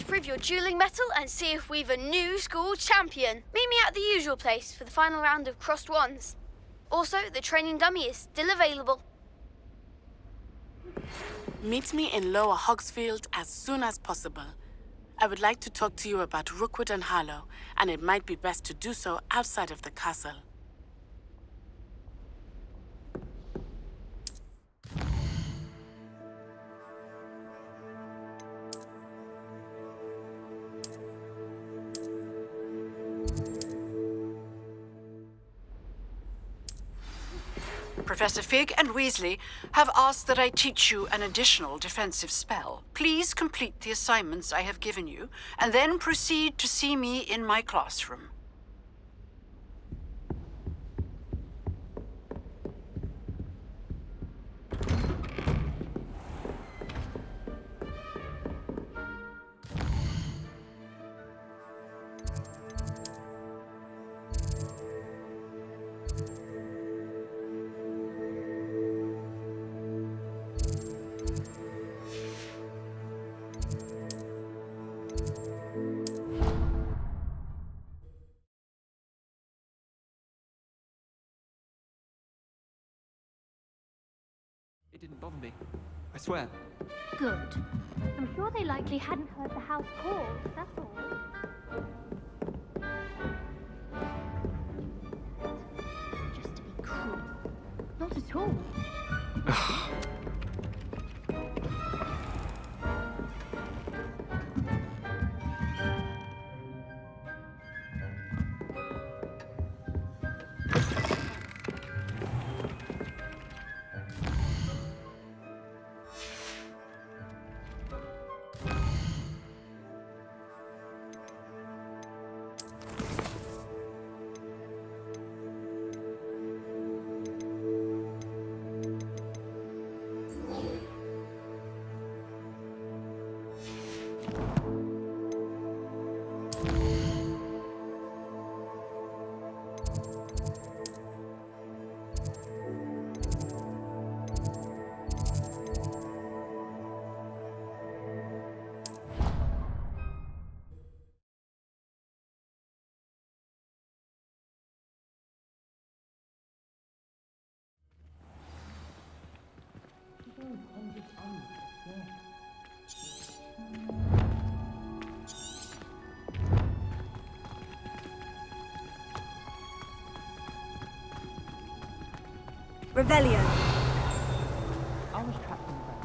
to prove your dueling mettle and see if we've a new school champion. Meet me at the usual place for the final round of crossed wands. Also, the training dummy is still available. Meet me in Lower Hogsfield as soon as possible. I would like to talk to you about Rookwood and Harlow, and it might be best to do so outside of the castle. Professor Fig and Weasley have asked that I teach you an additional defensive spell. Please complete the assignments I have given you, and then proceed to see me in my classroom. It didn't bother me. I swear. Good. I'm sure they likely hadn't heard the house call, that's all. Just to be cruel. Not at all. Revelio. I was trapped in the back.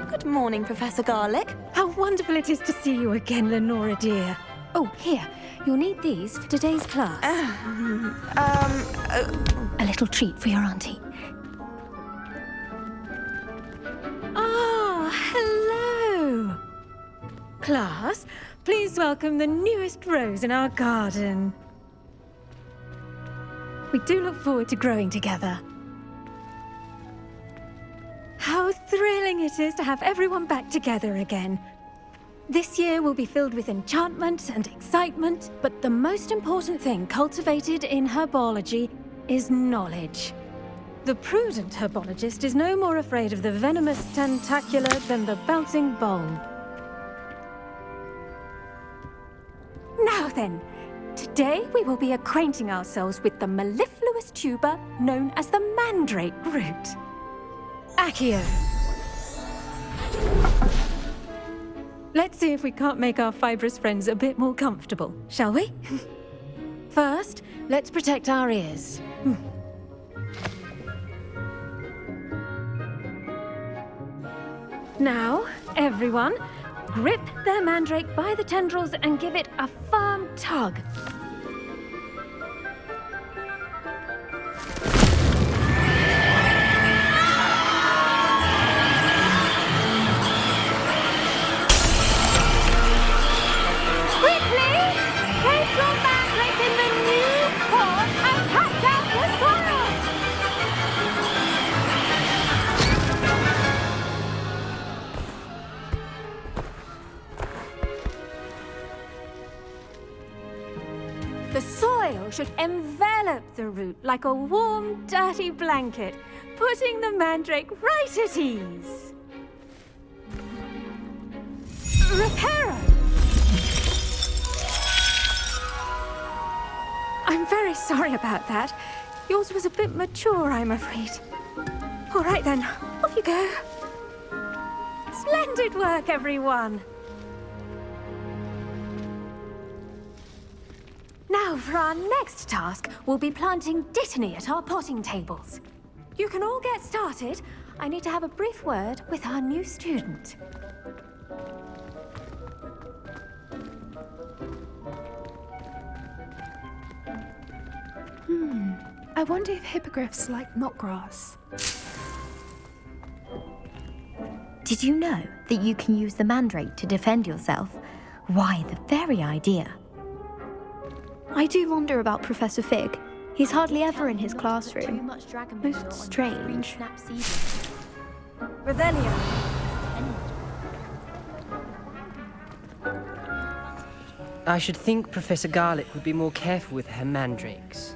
Good morning, Professor Garlick. How wonderful it is to see you again, Lenora dear. Oh, here. You'll need these for today's class. A little treat for your auntie. Ah, hello. Class, please welcome the newest rose in our garden. We do look forward to growing together. How thrilling it is to have everyone back together again. This year will be filled with enchantment and excitement, but the most important thing cultivated in herbology is knowledge. The prudent herbologist is no more afraid of the venomous tentacular than the bouncing bulb. Now then, today we will be acquainting ourselves with the mellifluous tuber known as the mandrake root. Accio. Let's see if we can't make our fibrous friends a bit more comfortable, shall we? First, let's protect our ears. Now, everyone, Grip their mandrake by the tendrils and give it a firm tug. Quickly! Take your mandrake in the new pot and catch out the soil! The soil should envelop the root like a warm, dirty blanket, putting the mandrake right at ease. Reparo! I'm very sorry about that. Yours was a bit mature, I'm afraid. All right then, off you go. Splendid work, everyone! Now, for our next task, we'll be planting Dittany at our potting tables. You can all get started. I need to have a brief word with our new student. I wonder if hippogriffs like knotgrass. Did you know that you can use the mandrake to defend yourself? Why, the very idea. I do wonder about Professor Fig. He's hardly ever in his Too classroom. much dragon Most meal on strange. snap season. Revelio. I should think Professor Garlick would be more careful with her mandrakes.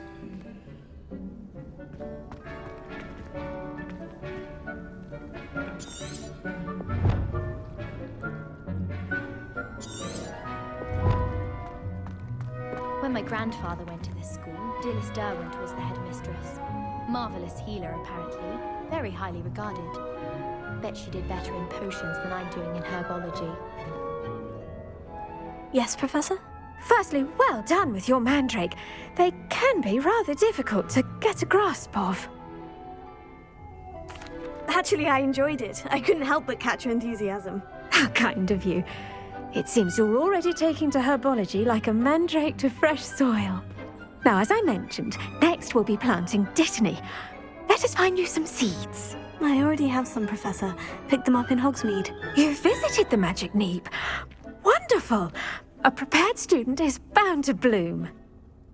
When my grandfather went to this school, Dilys Derwent was the headmistress. Marvelous healer, apparently. Very highly regarded. Bet she did better in potions than I'm doing in herbology. Yes, Professor? Firstly, well done with your mandrake. They can be rather difficult to get a grasp of. Actually, I enjoyed it. I couldn't help but catch your enthusiasm. How kind of you. It seems you're already taking to herbology like a mandrake to fresh soil. Now, as I mentioned, next we'll be planting Dittany. Let us find you some seeds. I already have some, Professor. Picked them up in Hogsmeade. You visited the Magic Neep. Wonderful! A prepared student is bound to bloom.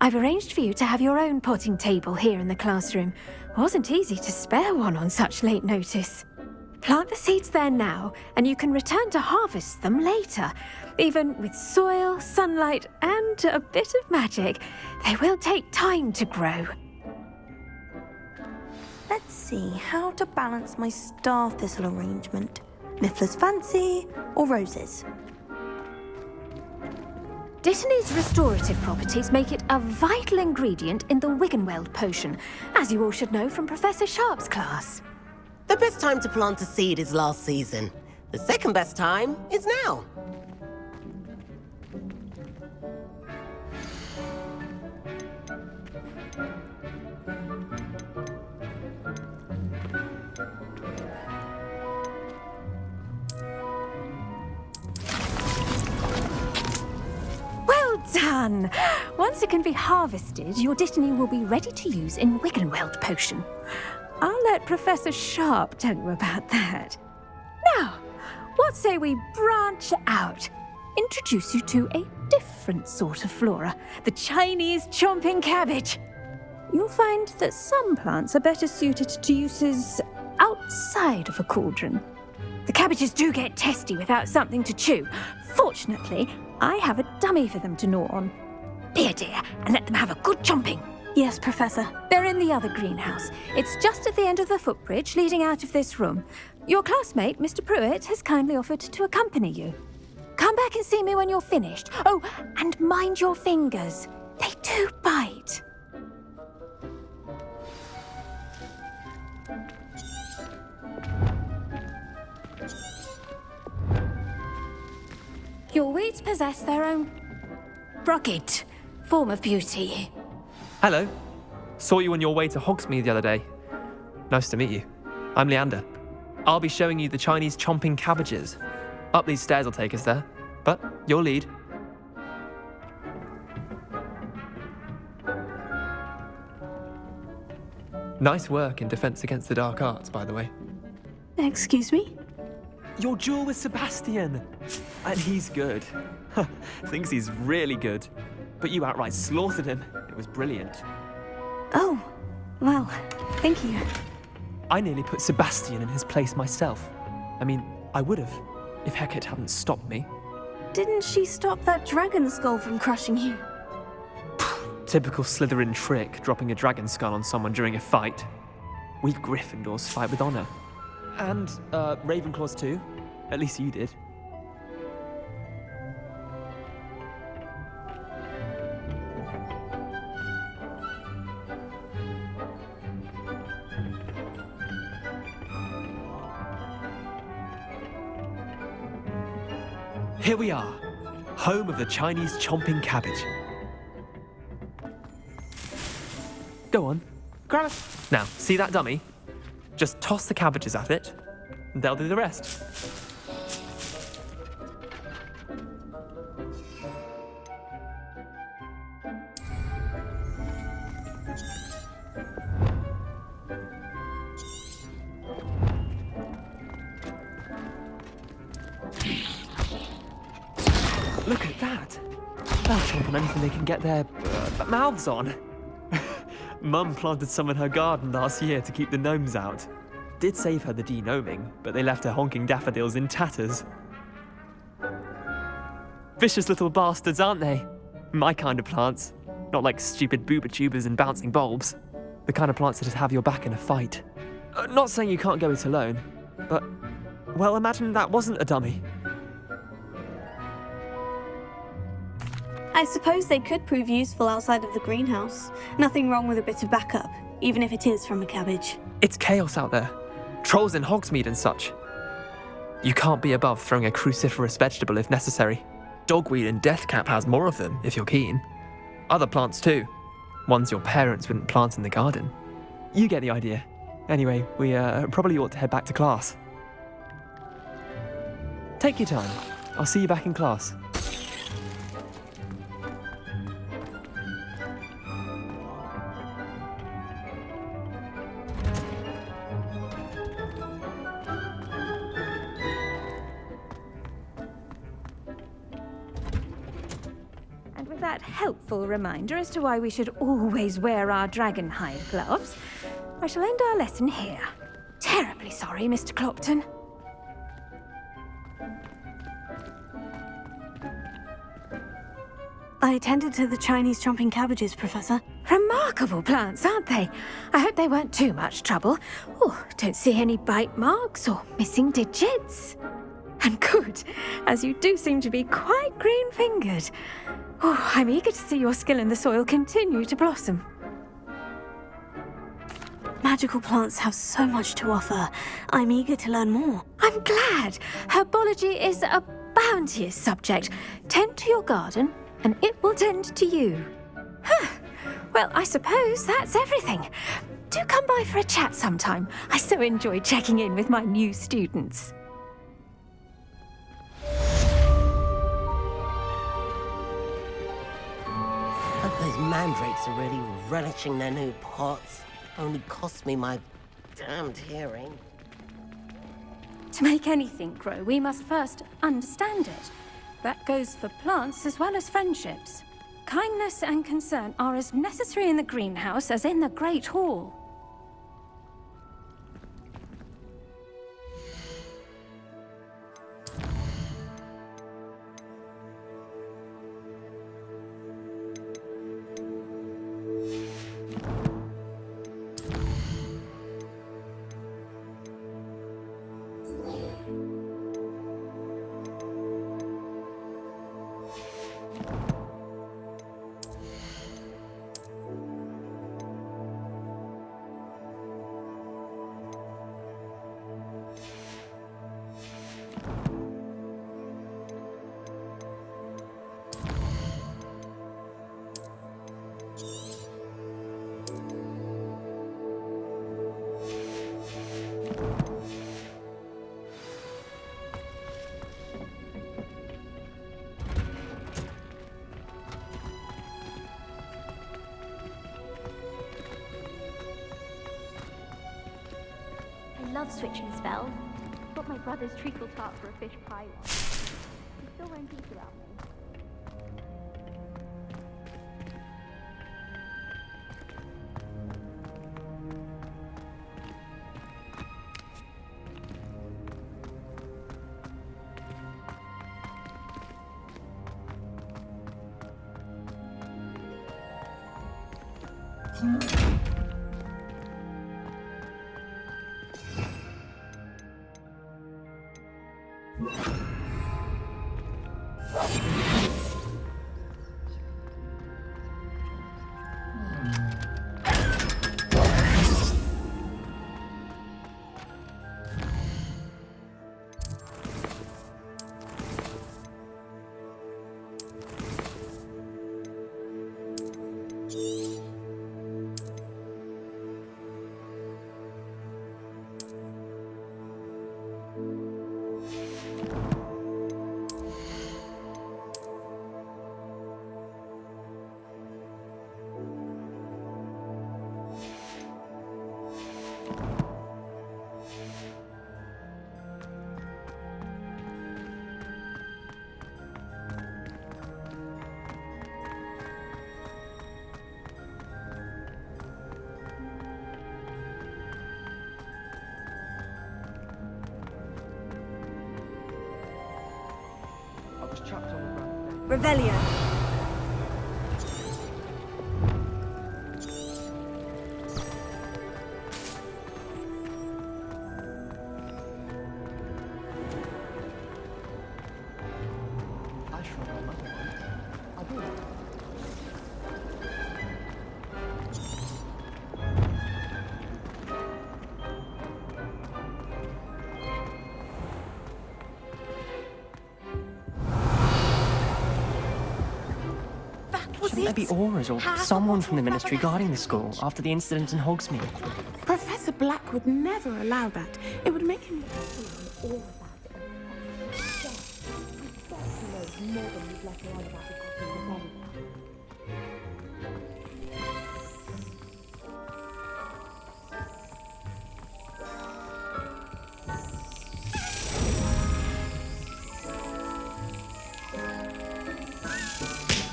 I've arranged for you to have your own potting table here in the classroom. Wasn't easy to spare one on such late notice. Plant the seeds there now, and you can return to harvest them later. Even with soil, sunlight, and a bit of magic, they will take time to grow. Let's see how to balance my star thistle arrangement. Miffler's Fancy or roses? Dittany's restorative properties make it a vital ingredient in the Wiggenweld potion, as you all should know from Professor Sharp's class. The best time to plant a seed is last season. The second best time is now. Well done! Once it can be harvested, your Dittany will be ready to use in Wiggenweld potion. I'll let Professor Sharp tell you about that. Now, what say we branch out? Introduce you to a different sort of flora, the Chinese chomping cabbage. You'll find that some plants are better suited to uses outside of a cauldron. The cabbages do get testy without something to chew. Fortunately, I have a dummy for them to gnaw on. Be a dear and let them have a good chomping. Yes, Professor. They're in the other greenhouse. It's just at the end of the footbridge leading out of this room. Your classmate, Mr. Pruitt, has kindly offered to accompany you. Come back and see me when you're finished. Oh, and mind your fingers. They do bite. Your weeds possess their own rugged form of beauty. Hello. Saw you on your way to Hogsmeade the other day. Nice to meet you. I'm Leander. I'll be showing you the Chinese chomping cabbages. Up these stairs will take us there. But your lead. Nice work in Defense Against the Dark Arts, by the way. Excuse me? Your duel with Sebastian! And he's good. Thinks he's really good. But you outright slaughtered him. It was brilliant. Oh, well, thank you. I nearly put Sebastian in his place myself. I mean, I would have, if Hecate hadn't stopped me. Didn't she stop that dragon skull from crushing you? Typical Slytherin trick, dropping a dragon skull on someone during a fight. We Gryffindors fight with honor. And, Ravenclaws too. At least you did. Here we are, home of the Chinese chomping cabbage. Go on, grab it. Now, see that dummy? Just toss the cabbages at it, and they'll do the rest. Look at that. They'll chomp on anything they can get their mouths on. Mum planted some in her garden last year to keep the gnomes out. Did save her the de-gnoming, but they left her honking daffodils in tatters. Vicious little bastards, aren't they? My kind of plants. Not like stupid booba tubers and bouncing bulbs. The kind of plants that'd have your back in a fight. Not saying you can't go it alone, but, well, imagine that wasn't a dummy. I suppose they could prove useful outside of the greenhouse. Nothing wrong with a bit of backup, even if it is from a cabbage. It's chaos out there. Trolls in Hogsmeade and such. You can't be above throwing a cruciferous vegetable if necessary. Dogweed and deathcap has more of them, if you're keen. Other plants too. Ones your parents wouldn't plant in the garden. You get the idea. Anyway, we probably ought to head back to class. Take your time. I'll see you back in class. That helpful reminder as to why we should always wear our dragonhide gloves, I shall end our lesson here. Terribly sorry, Mr. Clopton. I attended to the Chinese chomping cabbages, Professor. Remarkable plants, aren't they? I hope they weren't too much trouble. Oh, don't see any bite marks or missing digits. And good, as you do seem to be quite green-fingered. Oh, I'm eager to see your skill in the soil continue to blossom. Magical plants have so much to offer. I'm eager to learn more. I'm glad. Herbology is a bounteous subject. Tend to your garden, and it will tend to you. Huh. Well, I suppose that's everything. Do come by for a chat sometime. I so enjoy checking in with my new students. Those mandrakes are really relishing their new pots. Only cost me my damned hearing. To make anything grow, we must first understand it. That goes for plants as well as friendships. Kindness and concern are as necessary in the greenhouse as in the Great Hall. switching spell. Got my brother's treacle tart for a fish pie once. He still won't eat without me. Revelio. Shouldn't there be auras or someone from the ministry guarding the school after the incident in Hogsmeade? Professor Black would never allow that. It would make him...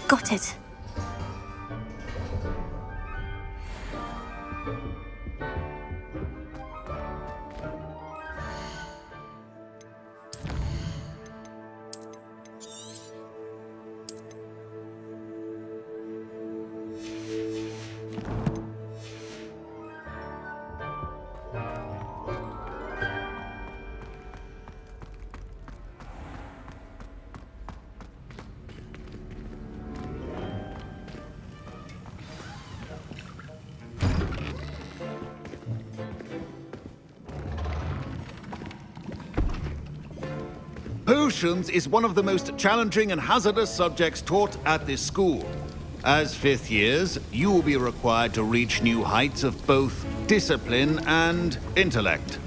Got it. Potions is one of the most challenging and hazardous subjects taught at this school. As fifth years, you will be required to reach new heights of both discipline and intellect.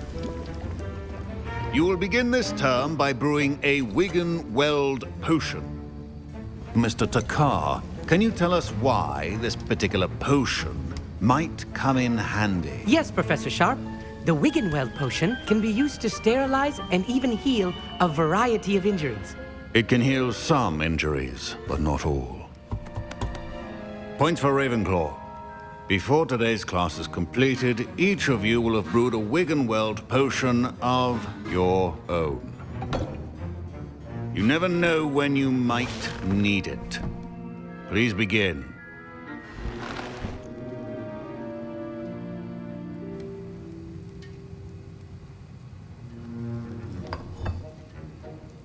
You will begin this term by brewing a Wigan-Weld potion. Mr. Takar, can you tell us why this particular potion might come in handy? Yes, Professor Sharp. The Wigan-Weld potion can be used to sterilize and even heal a variety of injuries. It can heal some injuries, but not all. Points for Ravenclaw. Before today's class is completed, each of you will have brewed a Wigan-Weld potion of your own. You never know when you might need it. Please begin.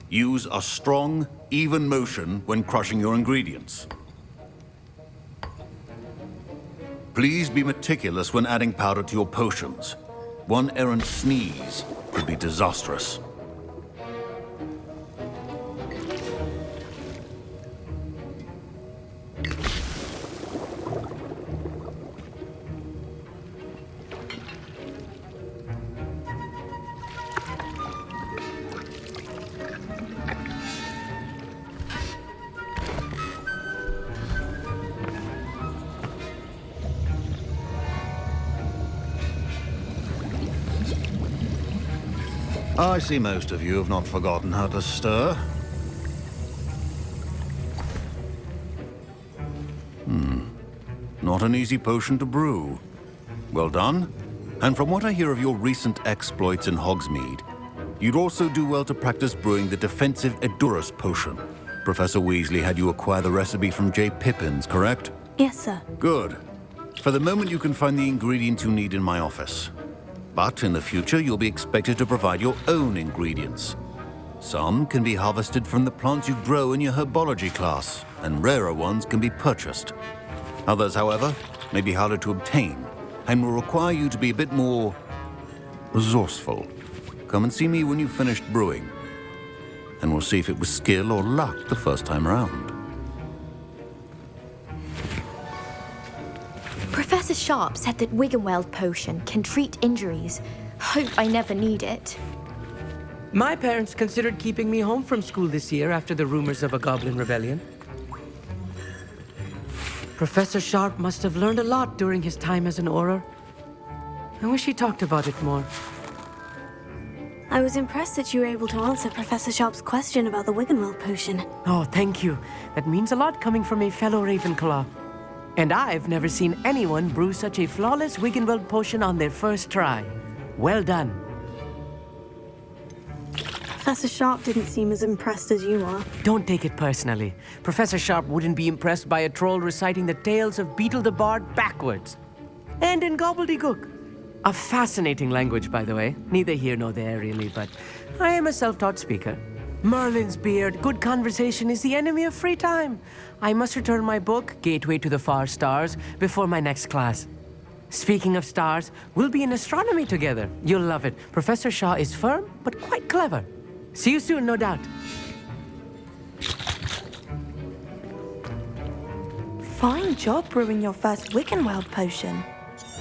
Use a strong, even motion when crushing your ingredients. Please be meticulous when adding powder to your potions. One errant sneeze could be disastrous. I see most of you have not forgotten how to stir. Not an easy potion to brew. Well done. And from what I hear of your recent exploits in Hogsmeade, you'd also do well to practice brewing the defensive Edurus potion. Professor Weasley had you acquire the recipe from J. Pippins, correct? Yes, sir. Good. For the moment, you can find the ingredients you need in my office. But in the future, you'll be expected to provide your own ingredients. Some can be harvested from the plants you grow in your herbology class, and rarer ones can be purchased. Others, however, may be harder to obtain, and will require you to be a bit more resourceful. Come and see me when you've finished brewing, and we'll see if it was skill or luck the first time around. Professor Sharp said that Wiggenweld potion can treat injuries. Hope I never need it. My parents considered keeping me home from school this year after the rumors of a goblin rebellion. Professor Sharp must have learned a lot during his time as an Auror. I wish he talked about it more. I was impressed that you were able to answer Professor Sharp's question about the Wiggenweld potion. Oh, thank you. That means a lot coming from a fellow Ravenclaw. And I've never seen anyone brew such a flawless Wiggenweld potion on their first try. Well done. Professor Sharp didn't seem as impressed as you are. Don't take it personally. Professor Sharp wouldn't be impressed by a troll reciting the tales of Beetle the Bard backwards. And in gobbledygook. A fascinating language, by the way. Neither here nor there, really, but I am a self-taught speaker. Merlin's beard, good conversation is the enemy of free time. I must return my book, Gateway to the Far Stars, before my next class. Speaking of stars, we'll be in astronomy together. You'll love it. Professor Shaw is firm, but quite clever. See you soon, no doubt. Fine job brewing your first Wiggenweld potion.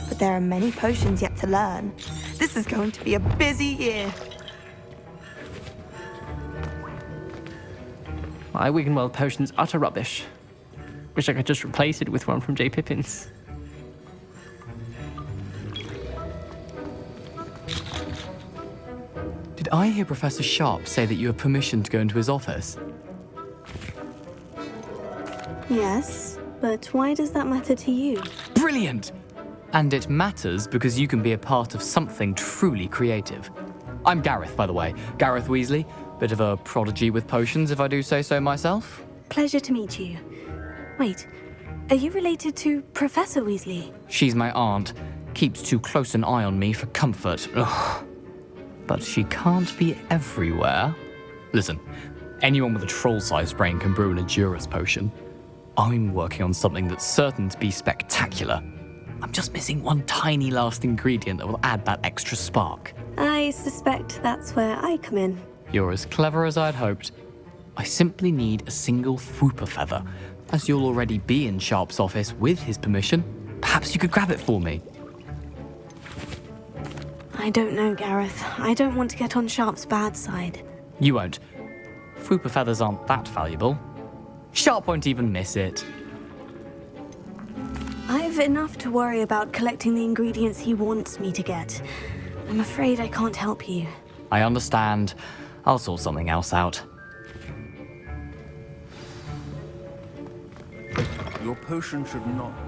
But there are many potions yet to learn. This is going to be a busy year. My Wiggenweld potion's utter rubbish. Wish I could just replace it with one from J. Pippins. Did I hear Professor Sharp say that you have permission to go into his office? Yes, but why does that matter to you? Brilliant! And it matters because you can be a part of something truly creative. I'm Gareth, by the way. Gareth Weasley. Bit of a prodigy with potions, if I do say so myself. Pleasure to meet you. Wait, are you related to Professor Weasley? She's my aunt. Keeps too close an eye on me for comfort. Ugh. But she can't be everywhere. Listen, anyone with a troll-sized brain can brew an Edurus potion. I'm working on something that's certain to be spectacular. I'm just missing one tiny last ingredient that will add that extra spark. I suspect that's where I come in. You're as clever as I'd hoped. I simply need a single Fwooper feather. As you'll already be in Sharp's office with his permission, perhaps you could grab it for me. I don't know, Gareth. I don't want to get on Sharp's bad side. You won't. Fwooper feathers aren't that valuable. Sharp won't even miss it. I've enough to worry about collecting the ingredients he wants me to get. I'm afraid I can't help you. I understand. I'll sort something else out. Your potion should not be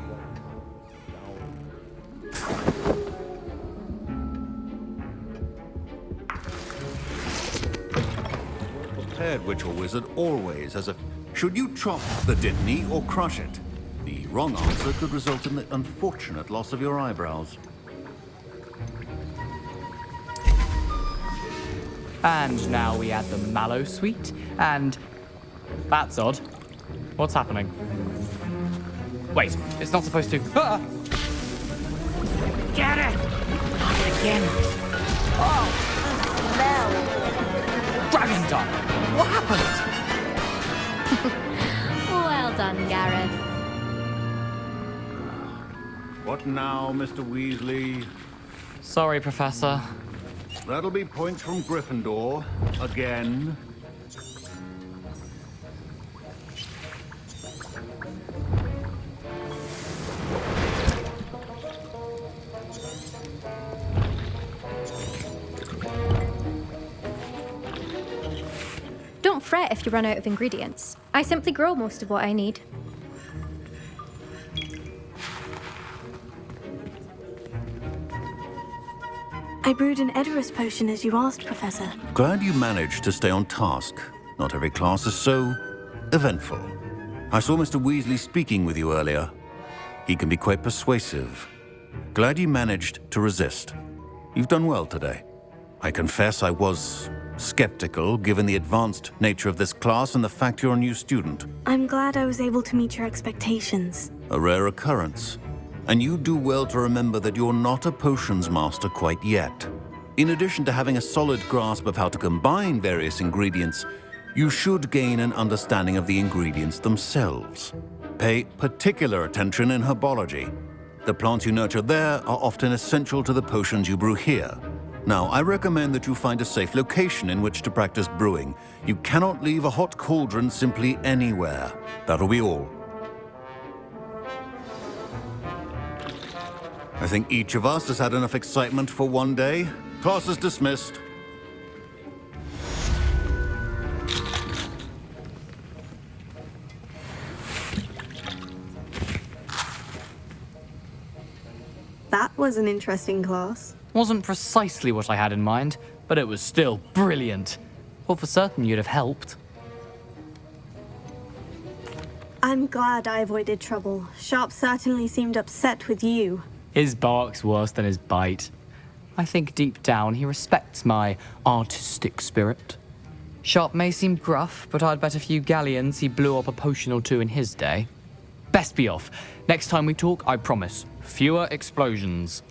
prepared, witch or wizard, always as a... Should you chop the Dittany or crush it? The wrong answer could result in the unfortunate loss of your eyebrows. And now we add the mallow sweet, and... That's odd. What's happening? Wait, it's not supposed to... Ah! Get it! Not again. Oh, the smell! Dragon Dung! What happened? Well done, Gareth. What now, Mr. Weasley? Sorry, Professor. That'll be points from Gryffindor. Again. fret if you run out of ingredients. I simply grow most of what I need. I brewed an Edorus potion as you asked, Professor. Glad you managed to stay on task. Not every class is so eventful. I saw Mr. Weasley speaking with you earlier. He can be quite persuasive. Glad you managed to resist. You've done well today. I confess I was skeptical, given the advanced nature of this class and the fact you're a new student. I'm glad I was able to meet your expectations. A rare occurrence. And you do well to remember that you're not a potions master quite yet. In addition to having a solid grasp of how to combine various ingredients, you should gain an understanding of the ingredients themselves. Pay particular attention in herbology. The plants you nurture there are often essential to the potions you brew here. Now, I recommend that you find a safe location in which to practice brewing. You cannot leave a hot cauldron simply anywhere. That'll be all. I think each of us has had enough excitement for one day. Class is dismissed. That was an interesting class. Wasn't precisely what I had in mind, but it was still brilliant. Thought for certain you'd have helped. I'm glad I avoided trouble. Sharp certainly seemed upset with you. His bark's worse than his bite. I think deep down he respects my artistic spirit. Sharp may seem gruff, but I'd bet a few galleons he blew up a potion or two in his day. Best be off. Next time we talk, I promise, fewer explosions.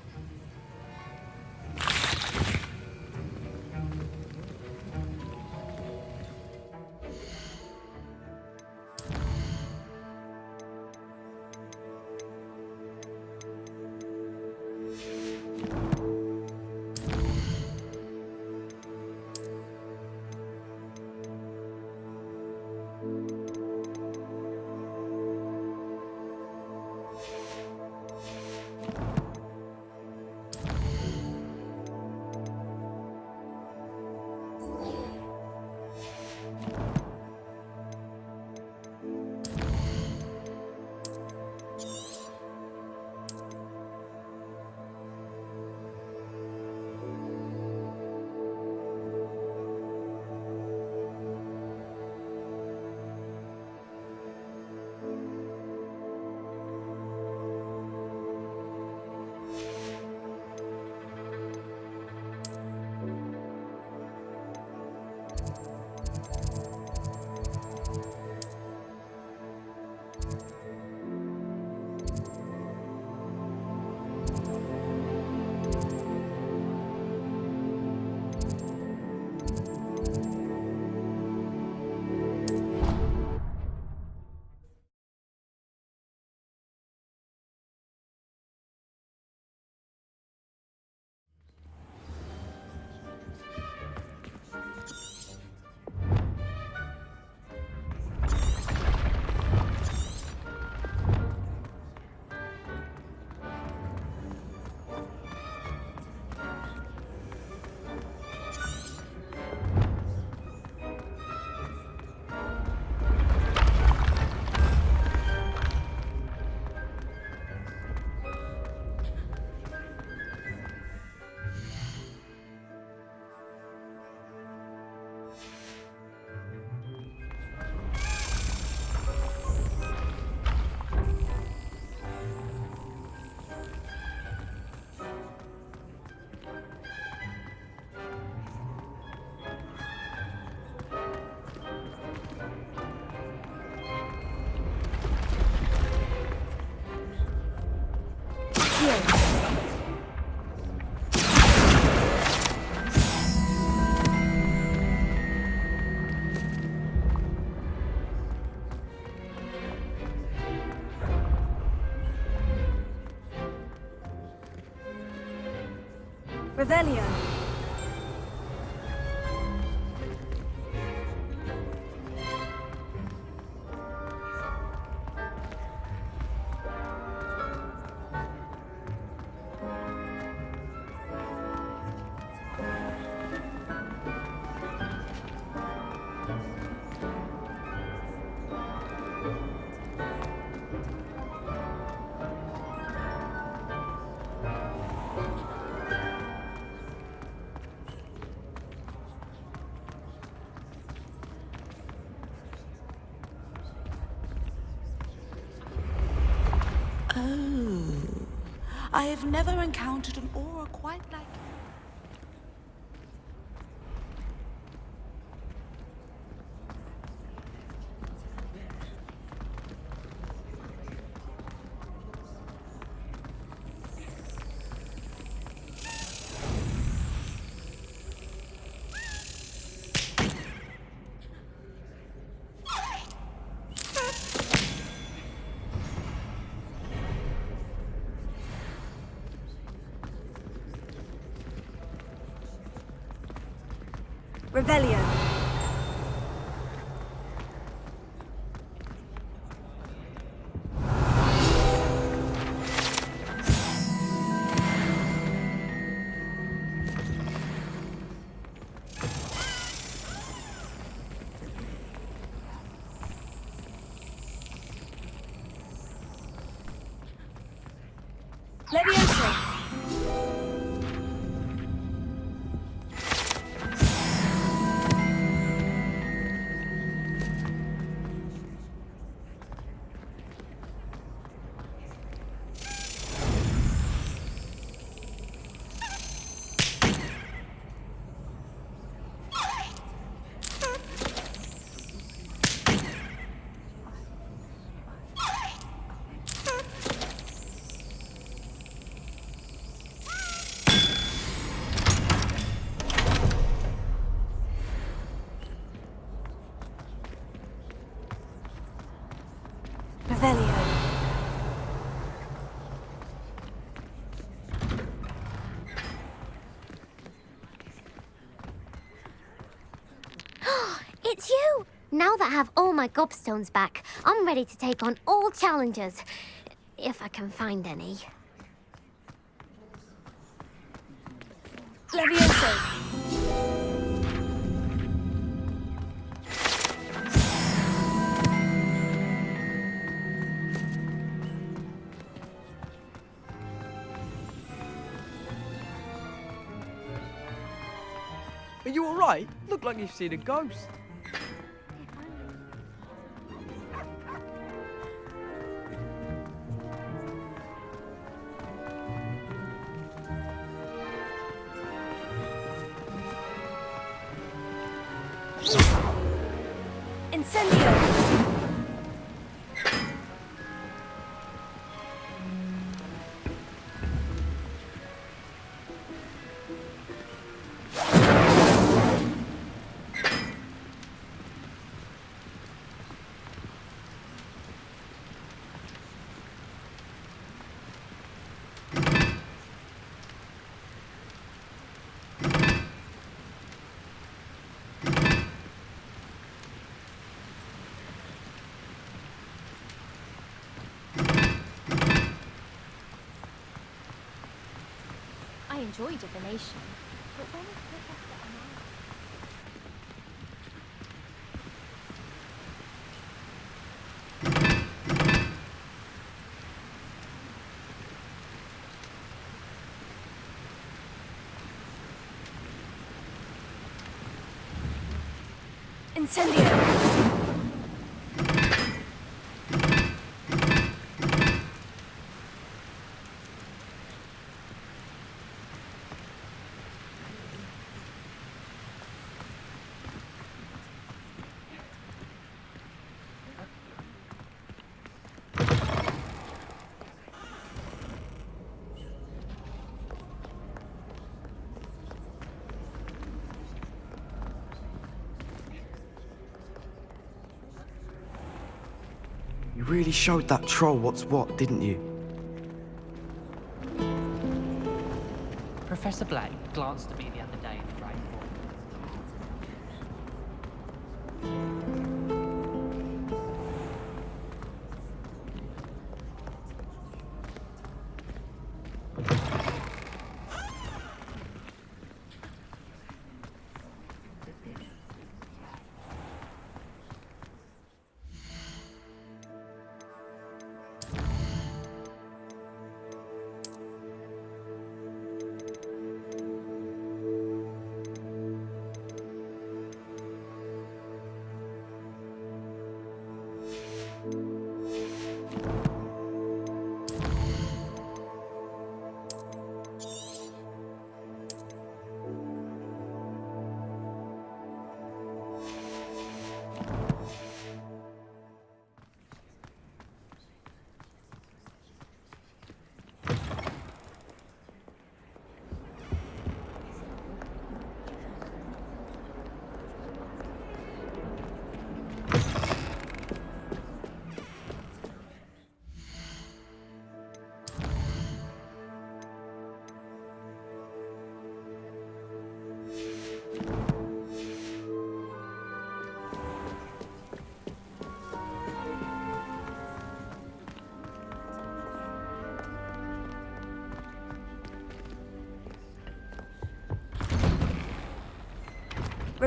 Revelio. I have never encountered an aura quite like it. Revelio. Levioso. Revelio. It's you! Now that I have all my gobstones back, I'm ready to take on all challenges. If I can find any. Levioso. Are you alright? Look like you've seen a ghost. Incendio. I enjoy divination, but when is Professor Amara? Incendio. You really showed that troll what's what, didn't you? Professor Black glanced at me the other day and cried.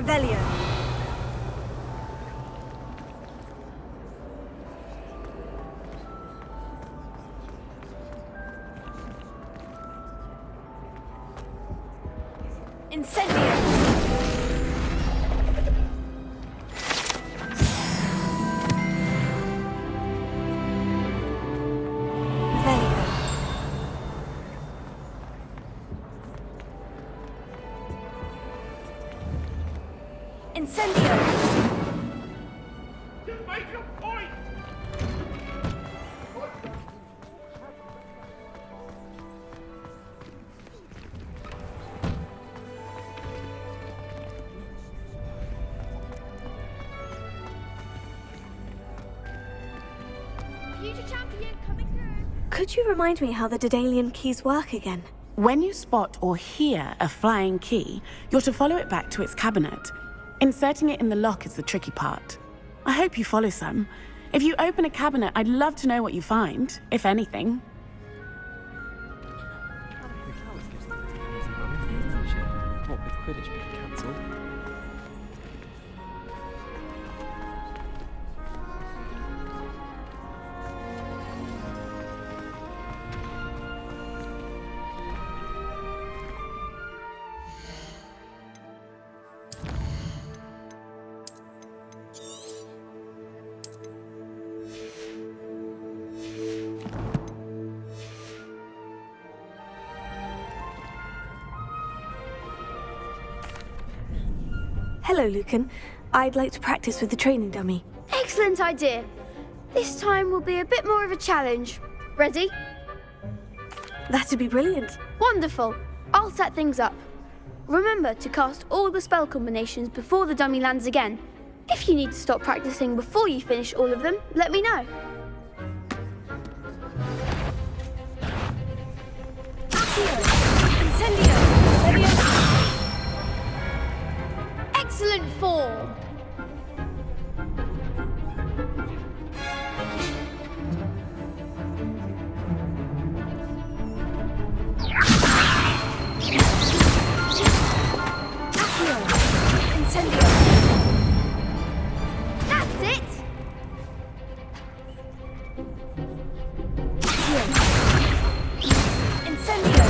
Revelio. Incendio. Revelio. Incendio. Make your point! Future champion coming through. Could you remind me how the Daedalian keys work again? When you spot or hear a flying key, you're to follow it back to its cabinet. Inserting it in the lock is the tricky part. I hope you follow some. If you open a cabinet, I'd love to know what you find, if anything. What with Quidditch being cancelled? Hello, Lucan. I'd like to practice with the training dummy. Excellent idea. This time will be a bit more of a challenge. Ready? That'd be brilliant. Wonderful. I'll set things up. Remember to cast all the spell combinations before the dummy lands again. If you need to stop practicing before you finish all of them, let me know. Incendio. Excellent form. Incendio. That's it. Incendio.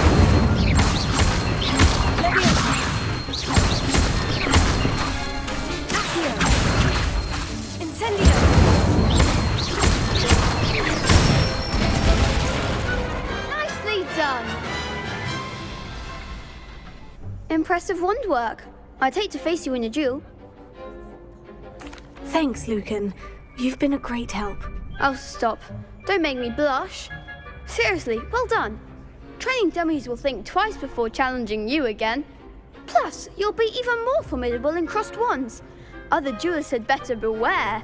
Incendio. Nicely done. Impressive wand work. I'd hate to face you in a duel. Thanks, Lucan. You've been a great help. Oh, stop. Don't make me blush. Seriously, well done. Training dummies will think twice before challenging you again. Plus, you'll be even more formidable in crossed wands. Other duelists had better beware.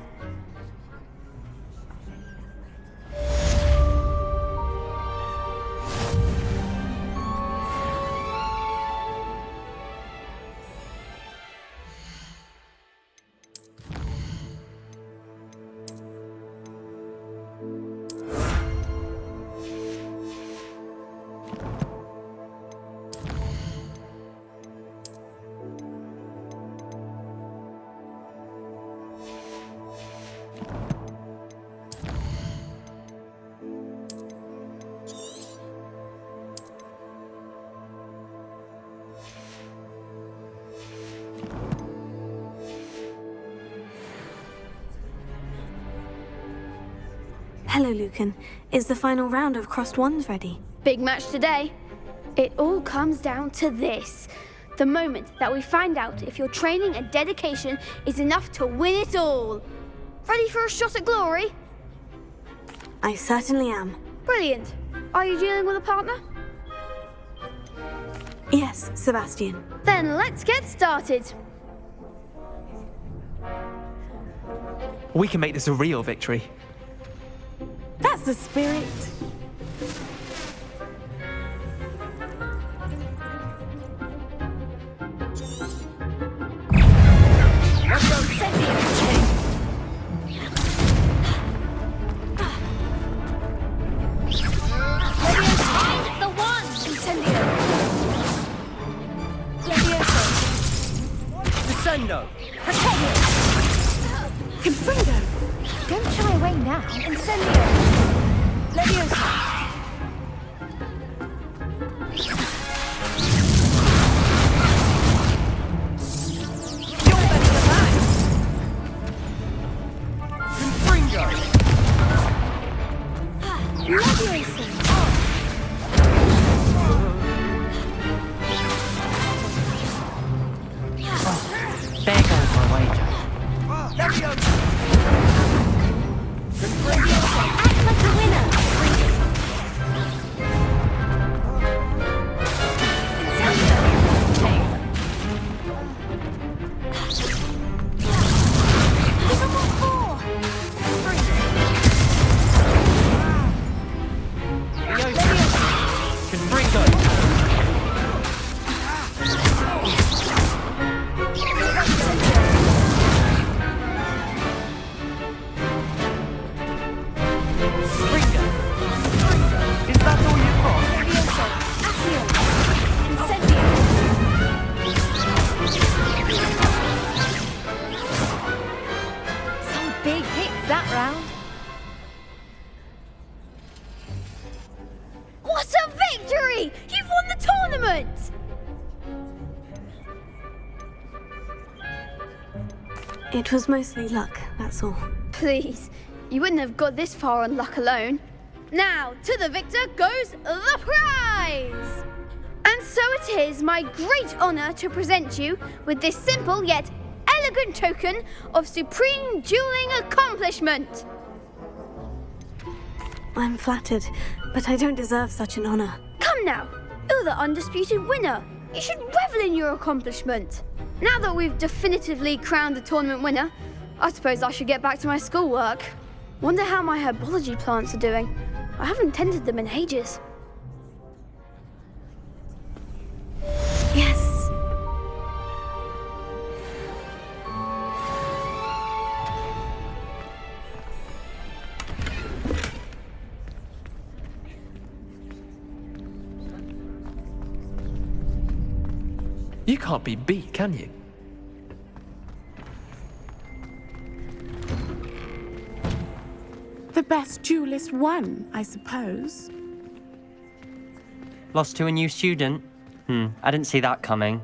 Hello, Lucan. Is the final round of crossed wands ready? Big match today. It all comes down to this. The moment that we find out if your training and dedication is enough to win it all. Ready for a shot at glory? I certainly am. Brilliant. Are you dealing with a partner? Yes, Sebastian. Then let's get started. We can make this a real victory. That's the spirit. The one! Descendo! There goes my wager. Act like a winner! What a victory! You've won the tournament! It was mostly luck, that's all. Please, you wouldn't have got this far on luck alone. Now, to the victor goes the prize! And so it is my great honour to present you with this simple yet elegant token of supreme dueling accomplishment. I'm flattered, but I don't deserve such an honour. Come now, you're the undisputed winner. You should revel in your accomplishment. Now that we've definitively crowned the tournament winner, I suppose I should get back to my schoolwork. Wonder how my herbology plants are doing. I haven't tended them in ages. Yes. You can't be beat, can you? The best duelist won, I suppose. Lost to a new student? I didn't see that coming.